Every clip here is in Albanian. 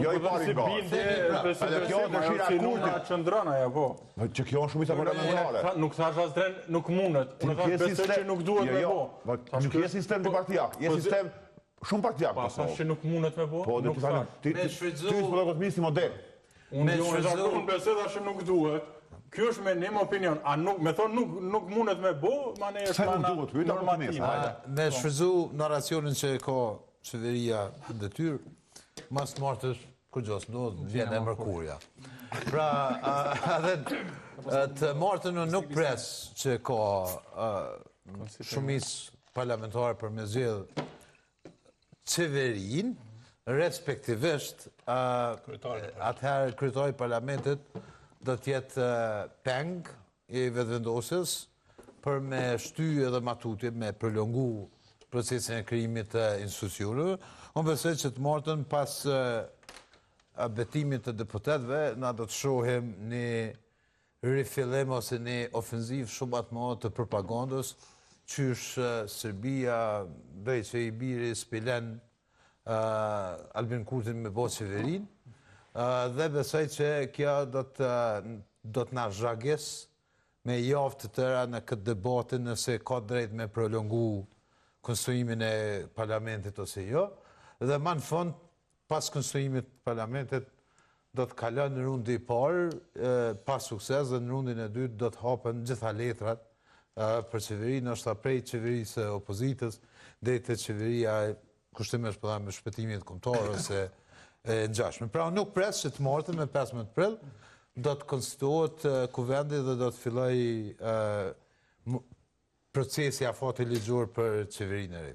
Jo i pari nga. Edhe kjo dëshira e Kurtit. Që kjo është shumica parlamentare. Nuk thash as dren, nuk mundet. Unë thash besoj që nuk duhet me bo. Nuk je sistem të partijak, je sistem shumë partijak. Pa, thash që nuk mundet me bo. Po, ty s'pëllokosmisë një model. Unë besoj që nuk duhet. Kjo është me një opinion. A me thonë nuk mundet me bo, ma ne është normative. Me shfrytzu narracionin që ka qeveria detyrë, mas të martësh, kur gjos ndodhë, vjen e mërkurja. Pra, të martën nuk pres që ka shumis parlamentare për me zjedhë qeverin, respektivisht, atëherë kryetari parlamentit do t'jetë peng i vetëvendosjes për me shty edhe matutje, me prolongu procesin e krijimit të institucioneve. Unë besoj që të martën pas betimit të deputetëve, na do të shohim një rifillim ose një ofenziv shumë atë më të propagandës, qysh Serbia, drejt që i biri Spilen, Albin Kurtin me bo qeverin, dhe besoj që kjo do të na zhagis me javë të tëra në këtë debatin nëse ka drejt me prolongu konstruimin e parlamentit ose jo. Dhe ma në fond, pas konstruimit parlamentit, do të kalon në rundi i parë, pas sukses, dhe në rundin e dytë do të hapen gjitha letrat për qeverinë, është prej qeverisë opozitës, dhe të qeveria kushtimesh për me shpëtimit kombëtar ose ngjashme. Pra nuk pres që të martën me 15 prill do të konstituohet kuvendi dhe do të filloj procesi afati ligjor për qeverinë e re.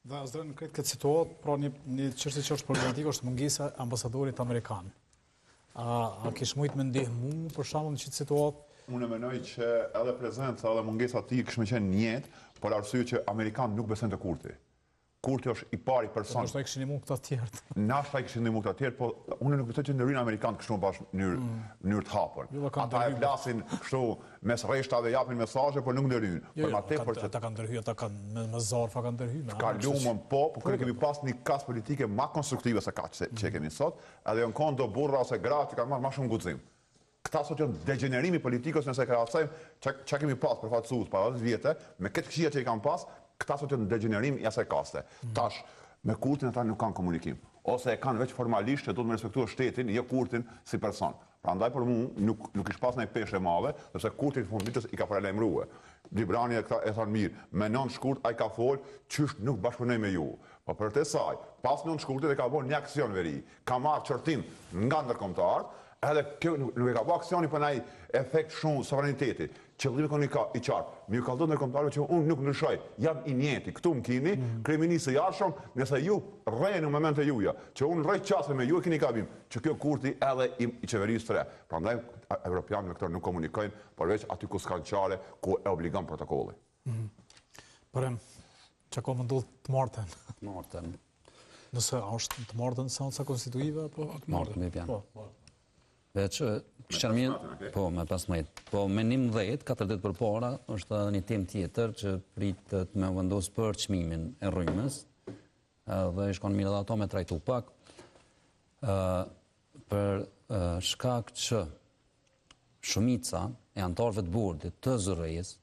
Dhe Azdren, në këtë situatë, pra një çështje që është problematike është mungesa e ambasadorit amerikan. A kish mujt me ndihmu për shembull në këtë situatë? Unë mendoj që edhe prezenca edhe mungesa e tij kishte qenë në jetë, por arsye që amerikanët nuk besojnë te Kurti. Kurti është i pari person. Ndoshta i kishin ndihmuar këta të tjerë. Nashta i kishin ndihmuar këta të tjerë, po unë nuk besoj që ndërhyjnë amerikanët kështu bashkë në mënyrë të hapur. Ata e flasin kështu mes rreshtave, japin mesazhe, por nuk ndërhyjnë. Por më tepër që ata kanë ndërhyjë, ata kanë me zarfa kanë ndërhyjë. Ka lumën po kemi pas një kas politike më konstruktive se kaq që kemi sot, edhe janë kondo burra ose gra që kanë marrë më shumë guxim. Këta sot janë degenerimi politikës nëse krahasojmë çka kemi pas për fatësues para 10 vjetë, me këtë këshia që i kanë pas, këta sot janë degenerim i asaj kaste. Tash, me Kurtin ata nuk kanë komunikim. Ose e kanë veç formalisht që do të me respektuar shtetin, jo Kurtin si person. Prandaj për mua nuk ish pas ndonjë peshë e madhe, sepse Kurti funditës i ka paralajmëruar. Librani e thonë mirë, me 9 shkurt ai ka fol, çysh nuk bashkëpunoj me ju. Po për të saj, pas 9 shkurtit e ka bërë një aksion veri. Ka marrë çortim nga ndërkombëtarët. Edhe kjo nuk e ka bërë aksioni për ndaj efekt shumë sovraniteti. Qëllimi i qartë. Mi ju kallëton ndërkombëtarëve që unë nuk ndryshoj. Jam i njëjti. Këtu më keni, kryeministri i jashtëm, nëse ju rrejeni në momente juja, që unë rrej qasë me ju e keni gabim, që kjo Kurti edhe i qeverisë të re. Prandaj evropianët me këto nuk komunikojnë, por veç aty ku s'kan qare, ku e obligon protokolli. Përem, që ka më ndodhë të martën? Martën. Nëse është të martën seanca konstituive, apo? Martën, me pjanë. Veç, po, me 15. Po, me 11, 4 ditë për para, është një tem tjetër që pritë të me vendosë për çmimin e rrymës, dhe shkon mirë dhe ato me trajtu pak, për shkak që shumica e antarëve të bordit të zërejës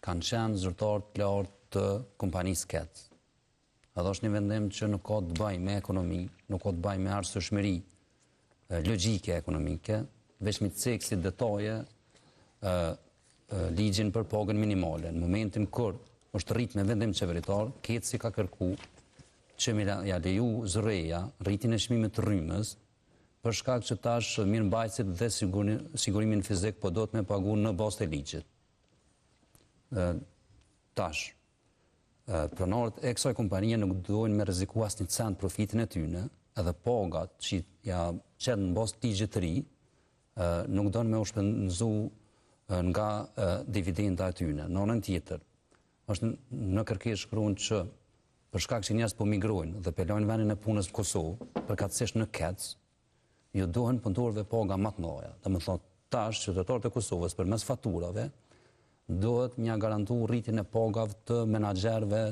kanë qenë zyrtarë të lartë të kompanisë KEC. Edhe është një vendim që nuk ka të bëjë me ekonomi, nuk ka të bëjë me arsyeshmëri logjike ekonomike, veç me ceksi detaje ligjin për pagën minimale. Në momentin kur është rrit me vendim qeveritar, KEC ka kërku që ja leju zëreja rritin e çmimit të rrymës, për shkak që tash mirëmbajtësit dhe sigurimin fizik po do të me pagu në bazë të ligjit. Tash, pronarët e kësaj kompanie nuk dojnë me rreziku asnjë cent profitin e tyne, edhe pagat që ja qenë në bazë të ligjit të ri, nuk dojnë me u shpenzu nga dividenda e tyne. Në anën tjetër, është në kërkesë shkruan që për shkak që njerëz po migrojnë dhe pelojnë vendin e punës në Kosovë, përkatësisht në KEC, ju duhen punëtorëve paga më të mëdha. Domethënë, tash qytetarët e Kosovës përmes faturave duhet m'ia garantu rritjen e pagave të menaxherëve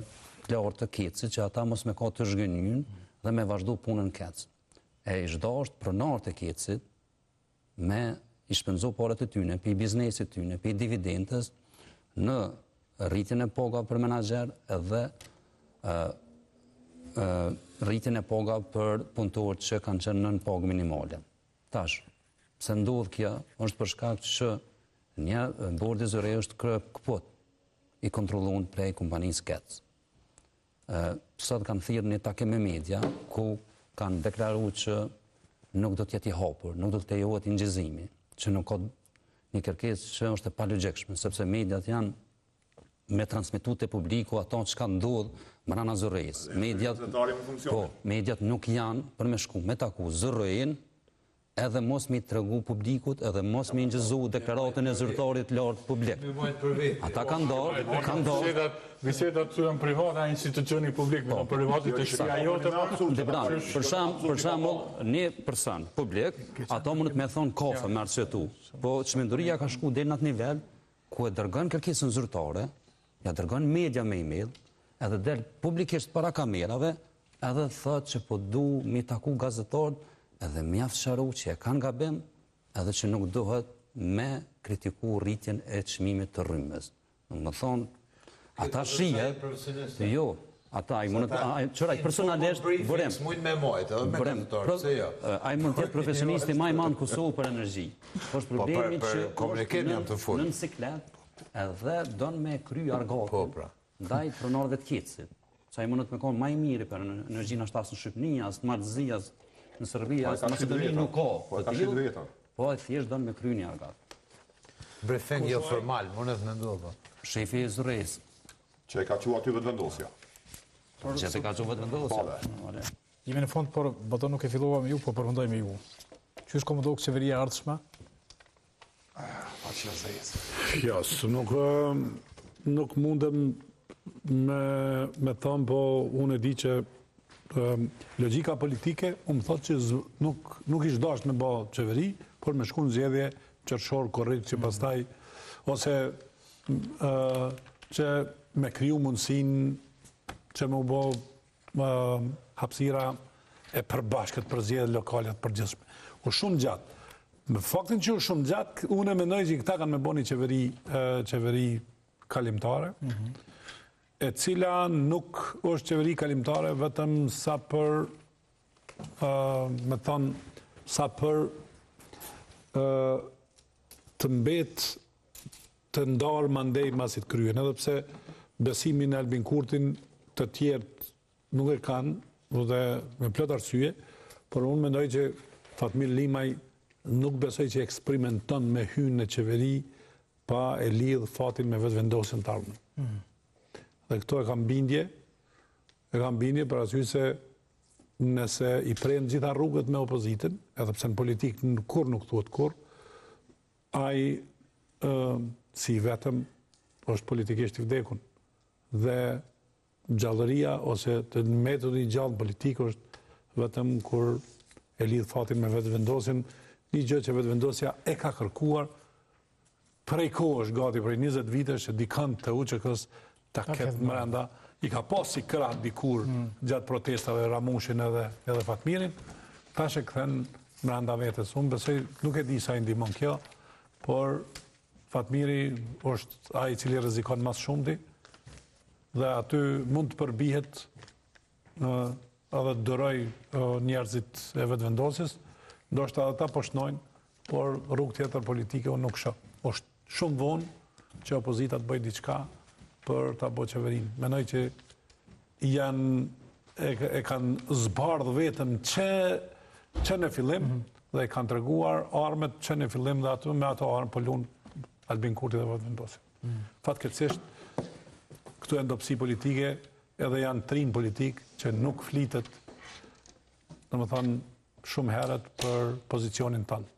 të lartë të KEC-it, që ata mos me ka të zhgënjyn dhe me vazhdu punën KEC. e ishdasht pronarët e kecit me i shpenzu parat e tyne, pi biznesit tyne, pi dividendës, në rritjen e paga për menaxher edhe rritjen e paga për punëtorët që kanë qenë nën pagë minimale. Tash, pse ndodh kjo, është për shkak që një bordi zëre është krye këput i kontrolluar prej kompanisë KEC. Sot kanë thirrë një takim me media ku kanë deklaruar që nuk do të jetë i hapur, nuk do të lejohet injizimi, që nuk ka një kërkesë që është e palogjikshme, sepse mediat janë me transmitu të publiku ato që ka ndodh mrana zërejës. Mediat nuk janë për me shku me taku zërejën, edhe mos mi të regu publikut, edhe mos mi njëzu deklaratën e zyrtarit lartë publik. Ata kanë dorë. Bisedat të janë private, a institucioni publik, në privatit të shria jote. Për shembull, një person publik, ato mund të me thonë kafe me arsyetu, po çmenduria ka shku deri në atë nivel ku e dërgon kërkesën zyrtare, ja dërgon media me email, edhe del publikisht para kamerave, edhe thot që po du mi taku gazetarët, edhe mjaft sharu që e kanë gabim, edhe që nuk duhet me kritiku rritjen e çmimit të rrymës. Më thonë, ata shije, jo, ata i mund të personalisht bërim. Ai mund të jetë profesionisti më i madh në Kosovë për energji. Po është problemi që komunikim jam të fut. Në siklet edhe don me kry argatin. Ndaj pronarëve të Kecit. Sa i mund të më konë më i miri për energjinë ashtu as në Shqipëri, as në Martëzi, as në Serbi, as në Maqedoni nuk ka. Po ai thjesht don me kry një argat. Briefing jo formal, mund të mendoj. Shefi i zyrës që e ka qua aty vetëvendosja. Që e ka qua vetëvendosja. Jemi në fund, por bëto nuk e fillova me ju, po përfundoj me ju. Që është komodohë qeveria ardhshme? Ja, nuk mundem me thëmë, po unë e di që logjika politike, më thotë që nuk ishtë dasht me ba qeveri, por me shku në zgjedhje qërshor korrekt që pastaj, ose që me kriju mundësin që me u bo hapësira e përbashkët për zgjedhje lokalet përgjithshme. U shumë gjatë. Me faktin që u shumë gjatë, unë e mendoj që këta kanë me bo një qeveri kalimtare, e cila nuk është qeveri kalimtare vetëm sa për, me thonë, sa për të mbet të ndarë mandej masit kryen, edhe pse besimin e Albin Kurtin të tjertë nuk e kanë, dhe me plot arsye, por unë mendoj që Fatmir Limaj nuk besoj që eksperimenton me hyrjen në qeveri pa e lidh fatin me vetëvendosjen të ardhmen. Dhe këto e kam bindje për arsye se nëse i prejnë gjitha rrugët me opozitën, edhe pse në politikë kur nuk thuhet kur, ai si vetëm është politikisht i vdekun. Dhe gjallëria ose të metodi gjallë politikë është vetëm kur e lidh fatin me vetëvendosjen, një gjë që vetëvendosja e ka kërkuar prej kohësh, gati prej 20 vitesh, që dikant të UÇK-s ta ketë mrenda, i ka pas si krah dikur gjatë protestave Ramushin edhe Fatmirin, tash e kthen mrenda vetes. Unë besoj, nuk e di sa i ndihmon kjo, por Fatmiri është ai i cili rrezikon më shumti, dhe aty mund të përbihet edhe dëroj njerëzit e vetëvendosjes, ndoshta ata po shnojnë, por rrugë tjetër politike unë nuk shoh. Është shumë vonë që opozita të bëjë diçka për ta bërë qeverinë. Mendoj që e kanë zbardhë vetëm që në fillim dhe e kanë treguar armët që në fillim dhe aty me ato armë po lunë Albin Kurti dhe vetëvendosja. Fatkeqësisht këtu janë dobësi politike edhe janë trin politik që nuk flitet, domethënë shumë herët për pozicionin tonë.